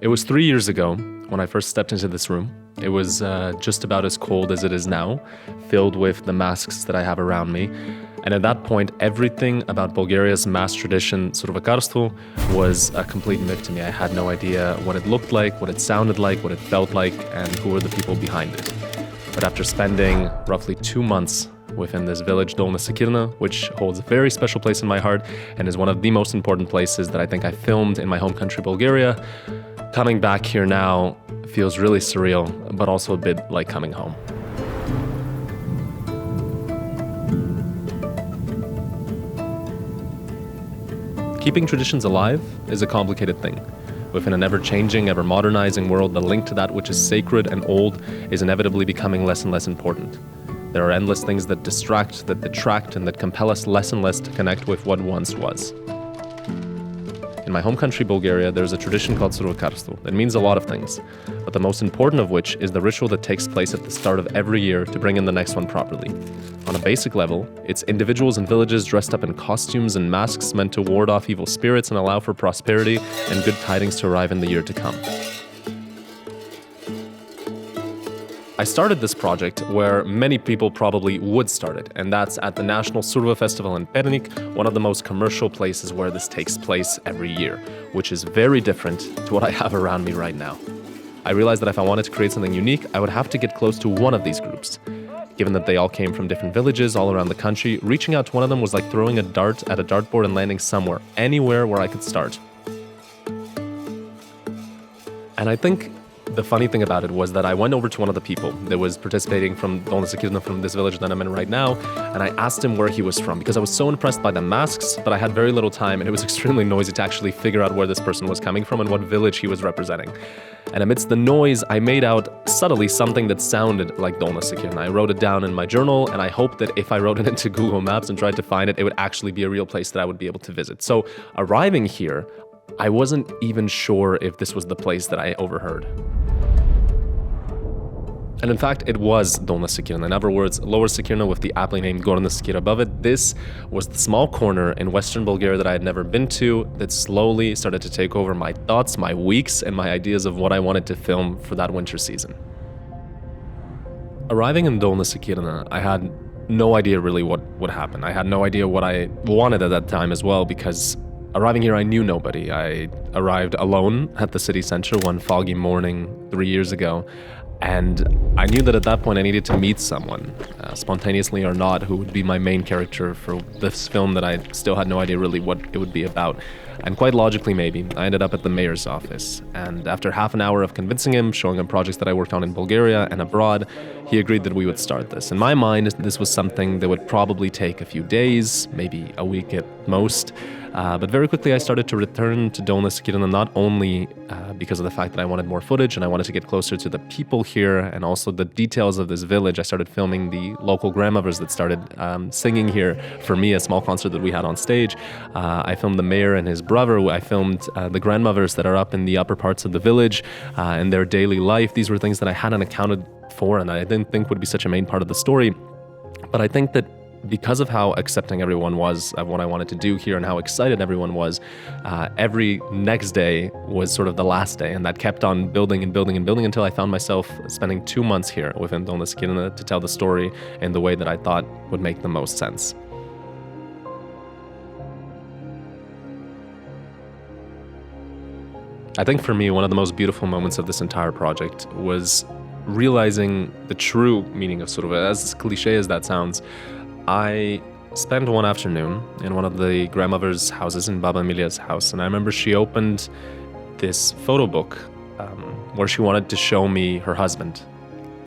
It was 3 years ago when I first stepped into this room. It was just about as cold as it is now, filled with the masks that I have around me. And at that point, everything about Bulgaria's mask tradition, survakarstvo, was a complete myth to me. I had no idea what it looked like, what it sounded like, what it felt like, and who were the people behind it. But after spending roughly 2 months within this village, Dolna Sekirna, which holds a very special place in my heart and is one of the most important places that I think I filmed in my home country, Bulgaria, coming back here now feels really surreal, but also a bit like coming home. Keeping traditions alive is a complicated thing. Within an ever-changing, ever-modernizing world, the link to that which is sacred and old is inevitably becoming less and less important. There are endless things that distract, that detract, and that compel us less and less to connect with what once was. In my home country, Bulgaria, there's a tradition called survakarstvo that means a lot of things, but the most important of which is the ritual that takes place at the start of every year to bring in the next one properly. On a basic level, it's individuals and villages dressed up in costumes and masks meant to ward off evil spirits and allow for prosperity and good tidings to arrive in the year to come. I started this project where many people probably would start it, and that's at the National Surva Festival in Pernik, one of the most commercial places where this takes place every year, which is very different to what I have around me right now. I realized that if I wanted to create something unique, I would have to get close to one of these groups. Given that they all came from different villages all around the country, reaching out to one of them was like throwing a dart at a dartboard and landing somewhere, anywhere where I could start. And I think the funny thing about it was that I went over to one of the people that was participating from Dolna Sekirna, from this village that I'm in right now, and I asked him where he was from because I was so impressed by the masks, but I had very little time and it was extremely noisy to actually figure out where this person was coming from and what village he was representing. And amidst the noise, I made out subtly something that sounded like Dolna Sekirna. I wrote it down in my journal, and I hoped that if I wrote it into Google Maps and tried to find it, it would actually be a real place that I would be able to visit. So arriving here, I wasn't even sure if this was the place that I overheard. And in fact, it was Dolna Sekirna. In other words, Lower Sekirna with the aptly named Gorna Sekira above it. This was the small corner in Western Bulgaria that I had never been to that slowly started to take over my thoughts, my weeks, and my ideas of what I wanted to film for that winter season. Arriving in Dolna Sekirna, I had no idea really what would happen. I had no idea what I wanted at that time as well, because arriving here, I knew nobody. I arrived alone at the city center one foggy morning 3 years ago. And I knew that at that point I needed to meet someone, spontaneously or not, who would be my main character for this film that I still had no idea really what it would be about. And quite logically maybe, I ended up at the mayor's office. And after half an hour of convincing him, showing him projects that I worked on in Bulgaria and abroad, he agreed that we would start this. In my mind, this was something that would probably take a few days, maybe a week at most. But very quickly I started to return to Dolna Sekirna, not only because of the fact that I wanted more footage and I wanted to get closer to the people here and also the details of this village. I started filming the local grandmothers that started singing here for me, a small concert that we had on stage. I filmed the mayor and his brother. I filmed the grandmothers that are up in the upper parts of the village and their daily life. These were things that I hadn't accounted for and I didn't think would be such a main part of the story. But I think that because of how accepting everyone was of what I wanted to do here and how excited everyone was, every next day was sort of the last day, and that kept on building and building and building until I found myself spending 2 months here within Dolna Sekirna to tell the story in the way that I thought would make the most sense. I think for me, one of the most beautiful moments of this entire project was realizing the true meaning of Surva. As cliche as that sounds, I spent one afternoon in one of the grandmother's houses, in Baba Emilia's house, and I remember she opened this photo book where she wanted to show me her husband.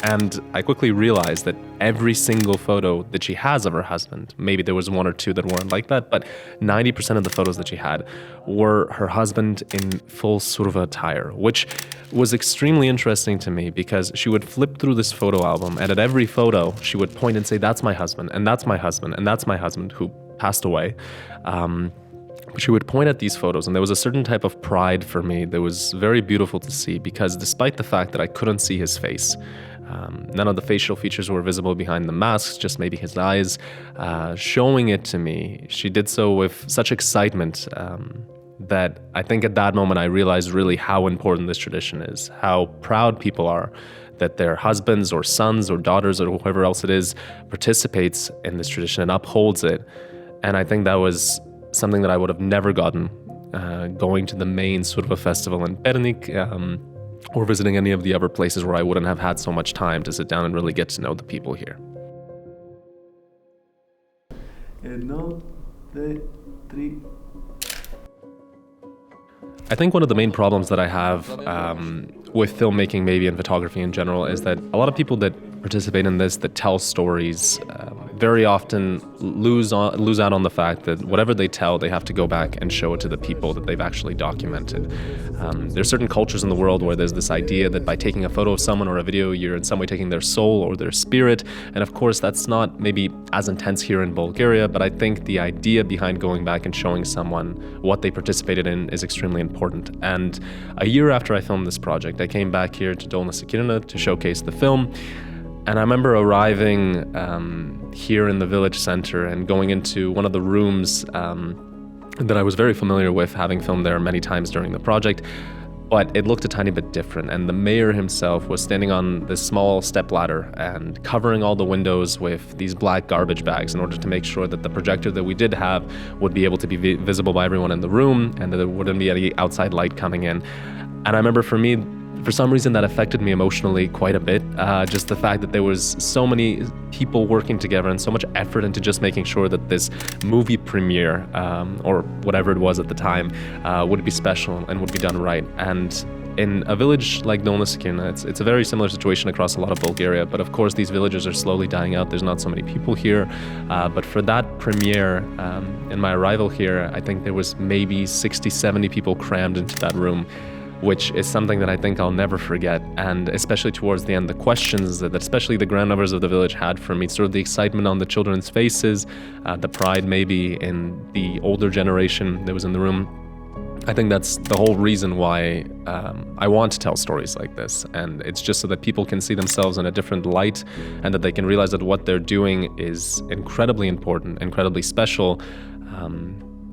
And I quickly realized that every single photo that she has of her husband, maybe there was one or two that weren't like that, but 90% of the photos that she had were her husband in full Surva attire, which was extremely interesting to me because she would flip through this photo album and at every photo she would point and say, that's my husband, and that's my husband, and that's my husband who passed away. But she would point at these photos, and there was a certain type of pride for me that was very beautiful to see because despite the fact that I couldn't see his face, none of the facial features were visible behind the masks, just maybe his eyes. Showing it to me, she did so with such excitement that I think at that moment I realized really how important this tradition is, how proud people are that their husbands or sons or daughters or whoever else it is participates in this tradition and upholds it. And I think that was something that I would have never gotten going to the main Surva festival in Pernik, or visiting any of the other places where I wouldn't have had so much time to sit down and really get to know the people here. I think one of the main problems that I have with filmmaking, maybe, and photography in general, is that a lot of people that participate in this, that tell stories, very often lose out on the fact that whatever they tell, they have to go back and show it to the people that they've actually documented. There are certain cultures in the world where there's this idea that by taking a photo of someone or a video, you're in some way taking their soul or their spirit. And of course, that's not maybe as intense here in Bulgaria, but I think the idea behind going back and showing someone what they participated in is extremely important. And a year after I filmed this project, I came back here to Dolna Sekirina to showcase the film. And I remember arriving here in the village center and going into one of the rooms that I was very familiar with, having filmed there many times during the project, but it looked a tiny bit different. And the mayor himself was standing on this small stepladder and covering all the windows with these black garbage bags in order to make sure that the projector that we did have would be able to be visible by everyone in the room and that there wouldn't be any outside light coming in. And I remember for me, for some reason that affected me emotionally quite a bit. Just the fact that there was so many people working together and so much effort into just making sure that this movie premiere, or whatever it was at the time, would be special and would be done right. And in a village like Dolna Sekirina, it's a very similar situation across a lot of Bulgaria, but of course these villages are slowly dying out. There's not so many people here. But for that premiere, in my arrival here, I think there was maybe 60, 70 people crammed into that room, which is something that I think I'll never forget. And especially towards the end, the questions that especially the grandmothers of the village had for me, sort of the excitement on the children's faces, the pride maybe in the older generation that was in the room. I think that's the whole reason why I want to tell stories like this. And it's just so that people can see themselves in a different light and that they can realize that what they're doing is incredibly important, incredibly special,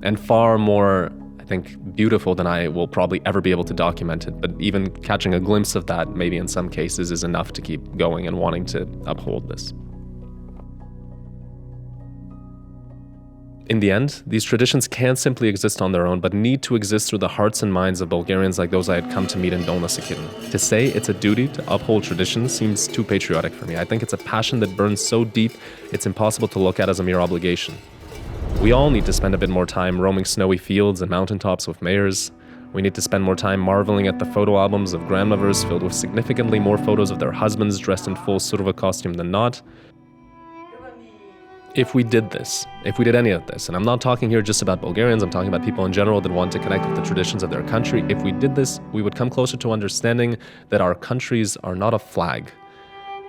and far more, I think, beautiful than I will probably ever be able to document it. But even catching a glimpse of that, maybe in some cases, is enough to keep going and wanting to uphold this. In the end, these traditions can't simply exist on their own, but need to exist through the hearts and minds of Bulgarians like those I had come to meet in Dolna Sekirina. To say it's a duty to uphold traditions seems too patriotic for me. I think it's a passion that burns so deep, it's impossible to look at as a mere obligation. We all need to spend a bit more time roaming snowy fields and mountaintops with mayors. We need to spend more time marveling at the photo albums of grandmothers filled with significantly more photos of their husbands dressed in full Surva costume than not. If we did this, if we did any of this, and I'm not talking here just about Bulgarians, I'm talking about people in general that want to connect with the traditions of their country, if we did this, we would come closer to understanding that our countries are not a flag,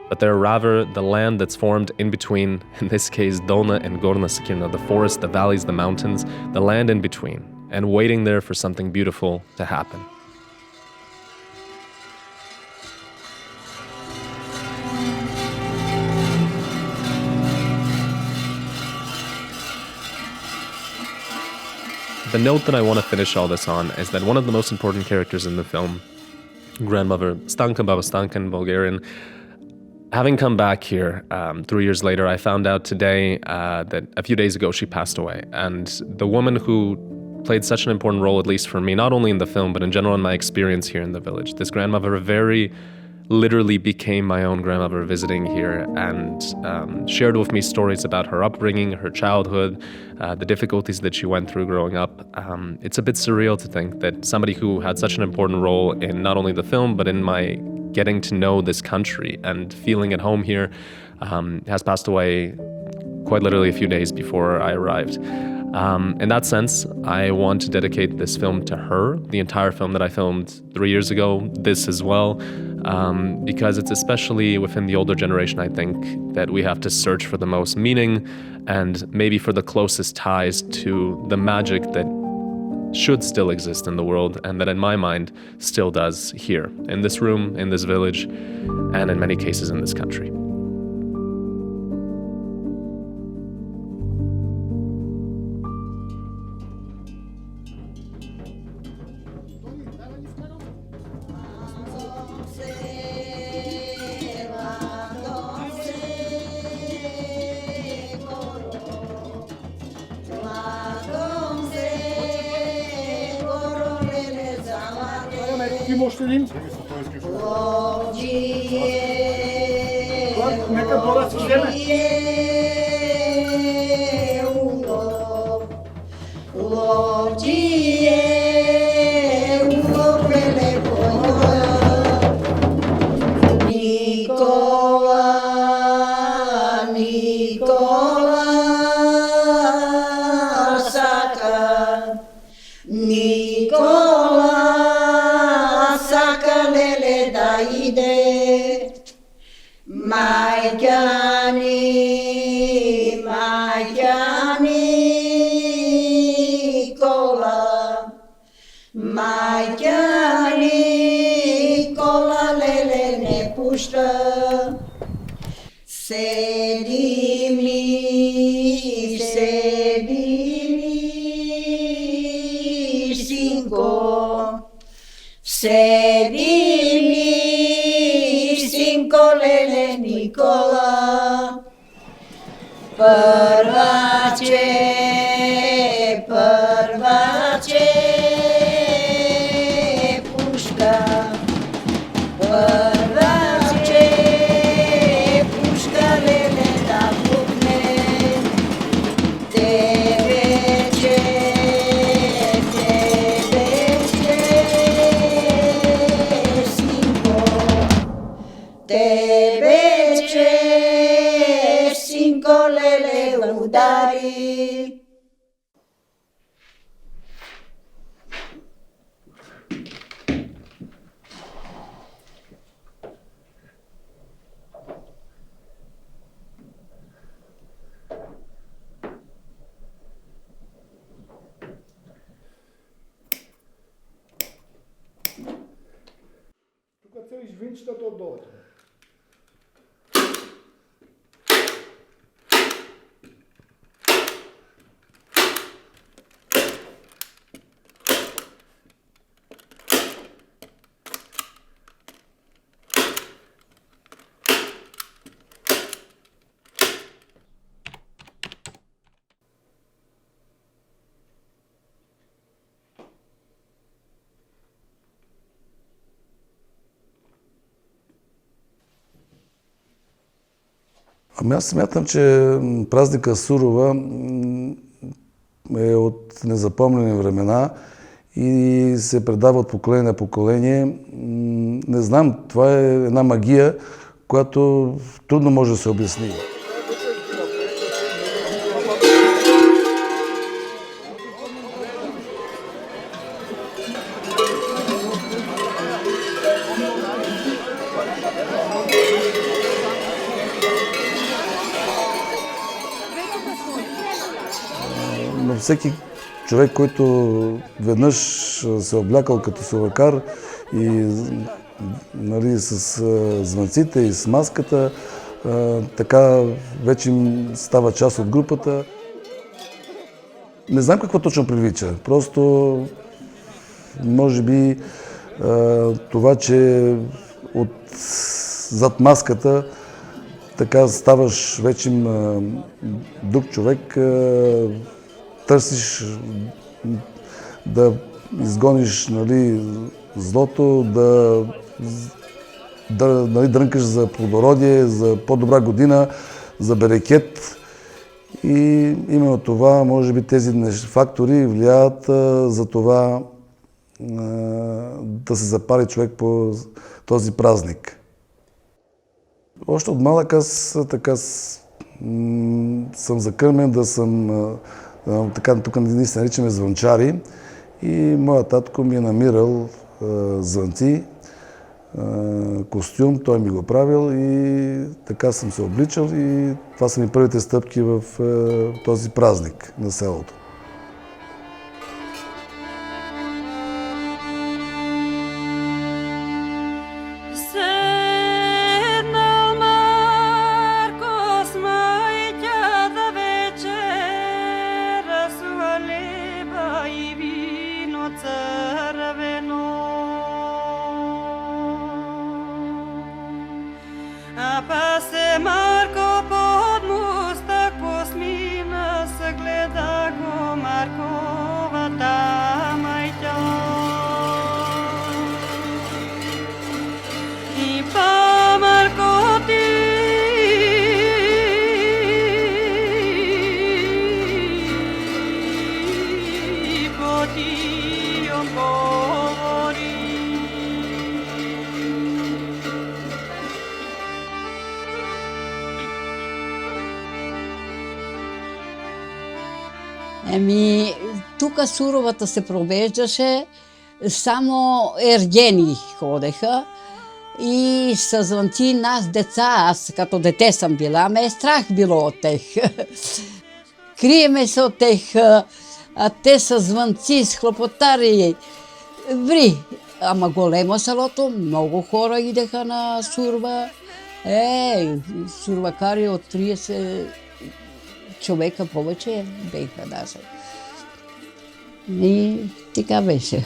but they're rather the land that's formed in between, in this case, Dolna and Gorna Sekirina, the forest, the valleys, the mountains, the land in between, and waiting there for something beautiful to happen. The note that I want to finish all this on is that one of the most important characters in the film, grandmother Stanka, Baba Stanka in Bulgarian, having come back here 3 years later, I found out today that a few days ago she passed away. And the woman who played such an important role, at least for me, not only in the film, but in general in my experience here in the village, this grandmother very literally became my own grandmother visiting here and shared with me stories about her upbringing, her childhood, the difficulties that she went through growing up. It's a bit surreal to think that somebody who had such an important role in not only the film, but in my getting to know this country and feeling at home here, has passed away quite literally a few days before I arrived. In that sense, I want to dedicate this film to her, the entire film that I filmed 3 years ago, this as well, because it's especially within the older generation, I think, that we have to search for the most meaning and maybe for the closest ties to the magic that should still exist in the world and that in my mind still does here, in this room, in this village, and in many cases in this country. има още един. Нека Дора си вземе. Тук цели жвинчетата отдолу. Ами аз смятам, че празника Сурова е от незапомнени времена и се предава от поколение на поколение. Не знам, това е една магия, която трудно може да се обясни. Но всеки човек, който веднъж се облякал като сурвакар и нали, с звънците и с маската, така вече им става част от групата. Не знам какво точно привлича. Просто може би това, че зад маската така ставаш вече друг човек, търсиш да изгониш нали, злото, да нали, дрънкаш за плодородие, за по-добра година, за берекет. И именно това, може би тези фактори влияят за това да се запали човек по този празник. Още от малък аз така съм закърмен да съм, така тук ние се наричаме звънчари, и моят татко ми е намирал звънци, костюм, той ми го правил и така съм се обличал и това са ми първите стъпки в този празник на селото. Marco pod mustak posmina se gleda go Тук суровата се провеждаше, само ергени ходеха и с звънци нас деца, аз като дете съм била, ме е страх било от тех. Криеме се от тех, а те с звънци, с хлопотари, ври. Ама големо селото, много хора идеха на Сурва. Сурвакари от 30 човека повече беха даже. И така беше.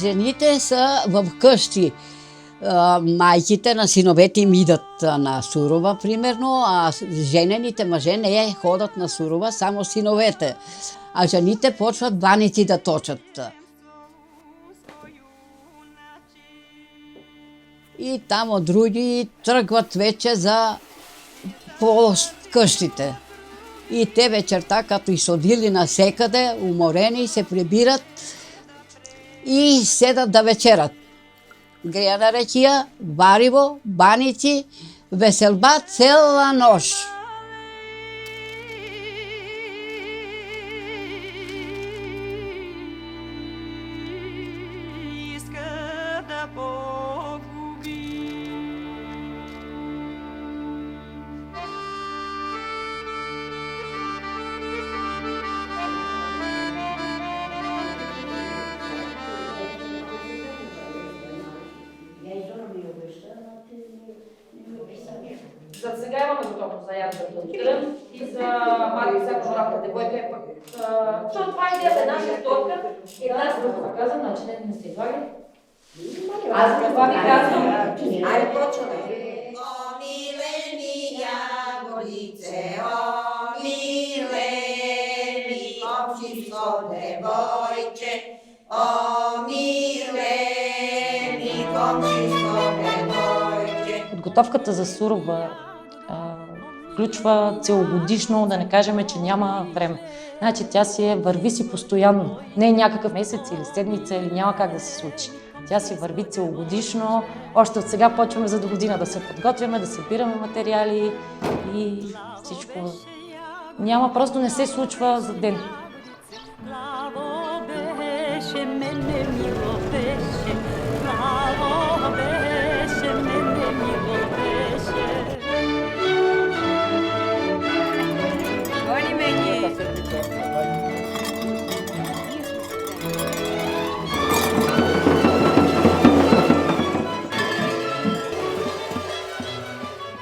Жените са в къщи. Майките на синовете им идат на Сурова, примерно, а женените мъже не ходят на Сурова, само синовете. А жените почват баници да точат. И там от други тръгват вече по къщите. И те вечерта, като изходили насекъде, уморени, се прибират и седат да вечерят. Греяна рекия, вариво, баници, веселба цела нощ. За сега имаме готовност за ядата от кръм и за малко всяко рафта, което е пък. Защото това е идеята, нашия сторка и аз да показвам начинът на се излаги. Аз за това ви казвам. Айде почваме. О, милени ягодице, о, милени комшинско девойче, о, милени комшинско девойче. Подготовката за Сурова включва целогодишно, да не кажем, че няма време. Значи тя върви си постоянно. Не е някакъв месец или седмица, или няма как да се случи. Тя си върви целогодишно. Още от сега почваме за до година да се подготвяме, да събираме материали и всичко. Няма, просто не се случва за ден.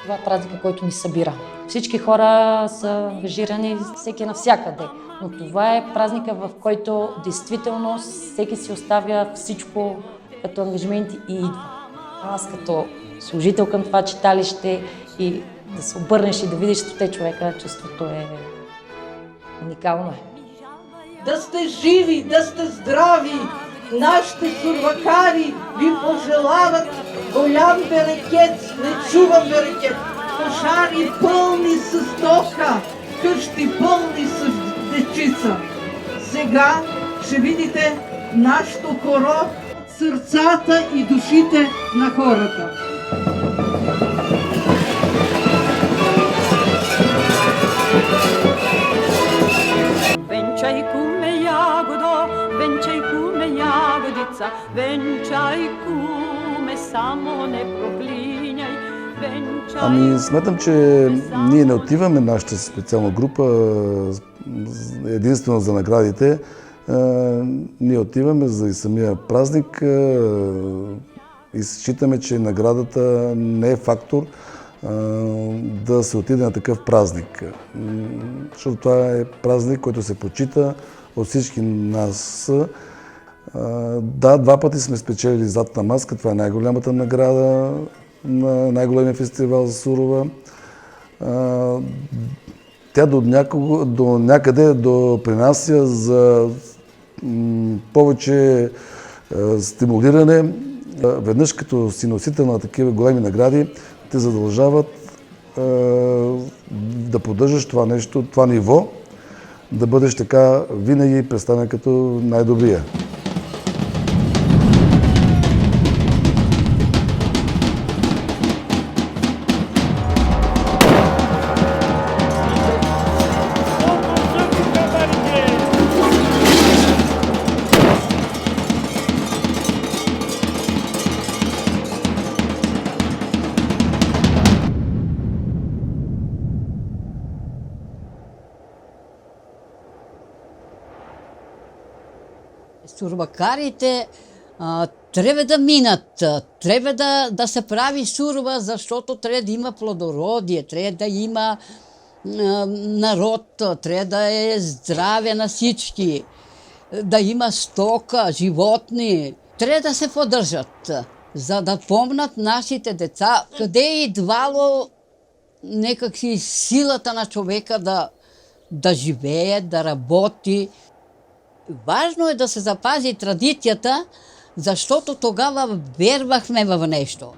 Това е празника, който ни събира. Всички хора са ангажирани, всеки навсякъде. Но това е празника, в който действително всеки си оставя всичко като ангажименти и идва. Аз като служител към това читалище и да се обърнеш и да видиш 100 човека, чувството е уникално. Да сте живи, да сте здрави! Нашите сурвакари ви пожелават голям берекет, нечуван берекет, кошари пълни с стока, къщи пълни с дечица. Сега ще видите нашето хоро, сърцата и душите на хората. Венчайку ме ягодо, венчайку ме ягодица, венчайку ме, само не проклиняй. Ами смятам, че ние не отиваме нашата специална група единствено за наградите. Ние отиваме за и самия празник и считаме, че наградата не е фактор да се отиде на такъв празник. Защото това е празник, който се почита от всички нас. Да, 2 пъти сме спечелили Златна маска, това е най-голямата награда на най-големия фестивал за Сурова. Тя до някъде допринася за повече стимулиране. Веднъж като си носител на такива големи награди, те задължават да поддържаш това нещо, това ниво, да бъдеш така винаги представен като най-добрия. Сурвакарите трябва да минат, трябва да се прави сурва, защото трябва да има плодородие, трябва да има народ, трябва да е здраве на всички, да има стока, животни. Трябва да се поддържат, за да помнат нашите деца къде е идвало някакси силата на човека да живее, да работи. Важно е да се запази традицията, защото тогава вервахме в нещо.